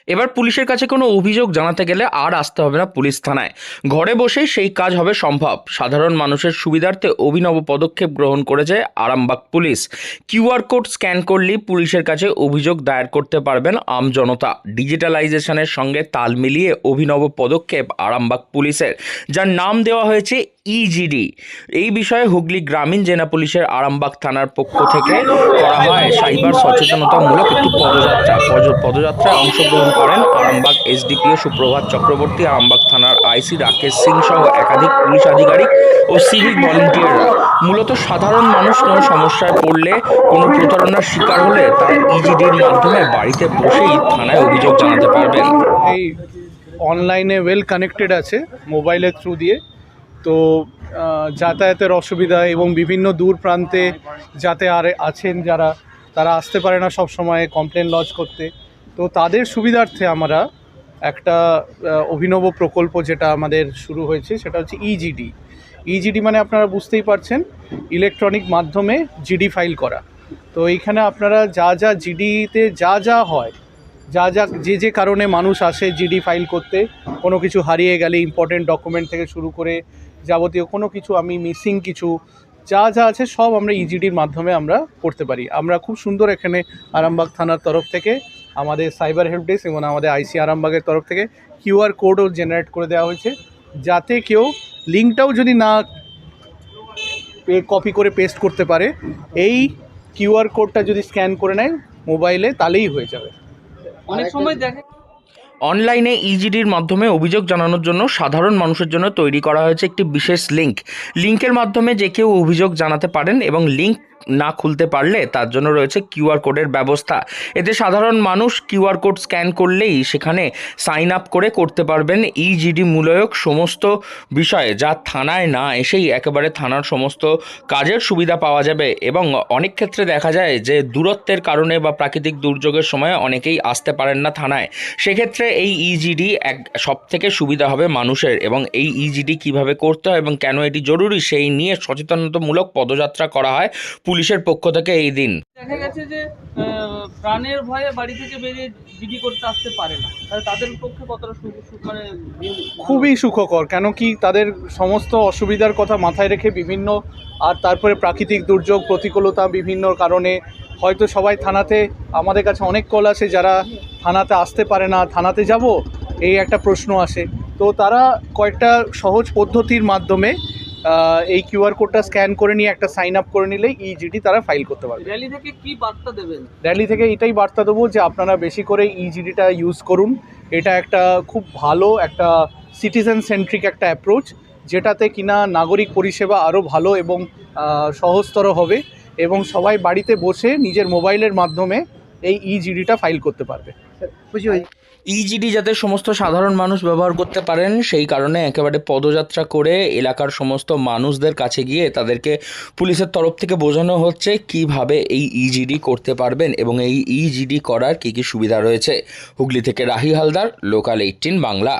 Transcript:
এবার পুলিশের কাছে কোনো অভিযোগ জানাতে গেলে আর আসতে হবে না পুলিশ থানায়। ঘরে বসেই সেই কাজ হবে সম্ভব। সাধারণ মানুষের সুবিধার্থে অভিনব পদক্ষেপ গ্রহণ করেছে Arambagh police. QR code scan করলেই পুলিশের কাছে অভিযোগ দায়ের করতে পারবেন আমজনতা। ডিজিটালাইজেশনের সঙ্গে তাল মিলিয়ে অভিনব পদক্ষেপ আরামবাগ পুলিশের, যার নাম দেওয়া হয়েছে ইজিডি। এই বিষয়ে হুগলি গ্রামীণ জেলা পুলিশের আরামবাগ থানার পক্ষ থেকে করা হয় সাইবার সচেতনতামূলক একটি পদযাত্রায় অংশগ্রহণ করেন আরামবাগ এসডিপিও সুপ্রভাত চক্রবর্তী, আরামবাগ থানার আইসি রাকেশ সিং সহ একাধিক পুলিশ আধিকারিক ও সিভিক ভলেন্টিয়াররা। মূলত সাধারণ মানুষ কোনো সমস্যায় পড়লে, কোনো প্রতারণার শিকার হলে তারা ইজিডির মাধ্যমে বাড়িতে বসেই থানায় অভিযোগ জানাতে পারবেন। এই অনলাইনে ওয়েল কানেক্টেড আছে মোবাইলের থ্রু দিয়ে, তো যাতায়াতের অসুবিধা এবং বিভিন্ন দূর প্রান্তে যাতে আর আছেন যারা, তারা আসতে পারে না সব সময় কমপ্লেন লজ করতে, তো তাদের সুবিধার্থে আমরা একটা অভিনব প্রকল্প যেটা আমাদের শুরু হয়েছে সেটা হচ্ছে ইজিডি। ইজিডি মানে আপনারা বুঝতেই পারছেন, ইলেকট্রনিক মাধ্যমে জিডি ফাইল করা। তো এইখানে আপনারা যা জিডিতে যা হয়, যে কারণে মানুষ আসে জিডি ফাইল করতে, কোনো কিছু হারিয়ে গেলে ইম্পর্টেন্ট ডকুমেন্ট থেকে শুরু করে যাবতীয় কোনো কিছু আমি মিসিং কিছু যা আছে সব আমরা ইজিডির মাধ্যমে আমরা করতে পারি। আমরা খুব সুন্দর এখানে আরামবাগ থানার তরফ থেকে আমাদের সাইবার হেল্প ডেস্ক এবং আমাদের আইসি আরামবাগের তরফ থেকে কিউআর কোডও জেনারেট করে দেওয়া হয়েছে, যাতে কেউ লিঙ্কটাও যদি না কপি করে পেস্ট করতে পারে, এই কিউআর কোডটা যদি স্ক্যান করে নেয় মোবাইলে তাহলেই হয়ে যাবে। অনেক সময় দেখে অনলাইনে ইজিডির মাধ্যমে অভিযোগ জানানোর জন্য সাধারণ মানুষের জন্য তৈরি করা হয়েছে একটি বিশেষ লিঙ্কের মাধ্যমে যে কেউ অভিযোগ জানাতে পারেন এবং লিঙ্ক না খুলতে পারলে তার জন্য রয়েছে কিউআর কোডের ব্যবস্থা। এতে সাধারণ মানুষ কিউআর কোড স্ক্যান করলেই সেখানে সাইন আপ করে করতে পারবেন ইজিডি মূলক সমস্ত বিষয়ে, যা থানায় না এসেই একেবারে থানার সমস্ত কাজের সুবিধা পাওয়া যাবে। এবং অনেক ক্ষেত্রে দেখা যায় যে দূরত্বের কারণে বা প্রাকৃতিক দুর্যোগের সময় অনেকেই আসতে পারেন না থানায়, সেক্ষেত্রে এই ইজিডি সব থেকে সুবিধা হবে মানুষের। এবং এই ইজিডি কিভাবে করতে হয় এবং কেন এটি জরুরি সেই নিয়ে সচেতনতামূলক পদযাত্রা করা হয় পুলিশের পক্ষ থেকে এই দিন। দেখা গেছে যে প্রাণের ভয়ে বাড়ি থেকে বেরিয়ে জিডি করতে আসতে পারে না, তাদের পক্ষে কতটা মানে খুবই সুখকর, কেন কি তাদের সমস্ত অসুবিধার কথা মাথায় রেখে বিভিন্ন, আর তারপরে প্রাকৃতিক দুর্যোগ প্রতিকূলতা বিভিন্ন কারণে হয়তো সবাই থানাতে, আমাদের কাছে অনেক কল আসে যারা থানাতে আসতে পারে না, থানাতে যাব এই একটা প্রশ্ন আসে, তো তারা কয়েকটা সহজ পদ্ধতির মাধ্যমে এই কিউআর কোডটা স্ক্যান করে নিয়ে একটা সাইন আপ করে নিলে ইজিডি তারা ফাইল করতে পারবে। র্যালি থেকে কি বার্তা দেবেন? র্যালি থেকে এটাই বার্তা দেবো যে আপনারা বেশি করে ইজিডিটা ইউজ করুন। এটা একটা খুব ভালো একটা সিটিজেন সেন্ট্রিক একটা অ্যাপ্রোচ, যেটাতে কিনা নাগরিক পরিষেবা আরও ভালো এবং সহজতর হবে, এবং সবাই বাড়িতে বসে নিজের মোবাইলের মাধ্যমে এই ইজিডিটা ফাইল করতে পারবে। ইজিডি যাতে সমস্ত সাধারণ মানুষ ব্যবহার করতে পারেন সেই কারণে একেবারে পদযাত্রা করে এলাকার সমস্ত মানুষদের কাছে গিয়ে তাদেরকে পুলিশের তরফ থেকে বোঝানো হচ্ছে কিভাবে এই ইজিডি করতে পারবেন এবং এই ইজিডি করার কী কী সুবিধা রয়েছে। হুগলি থেকে রাহি হালদার, লোকাল 18 বাংলা।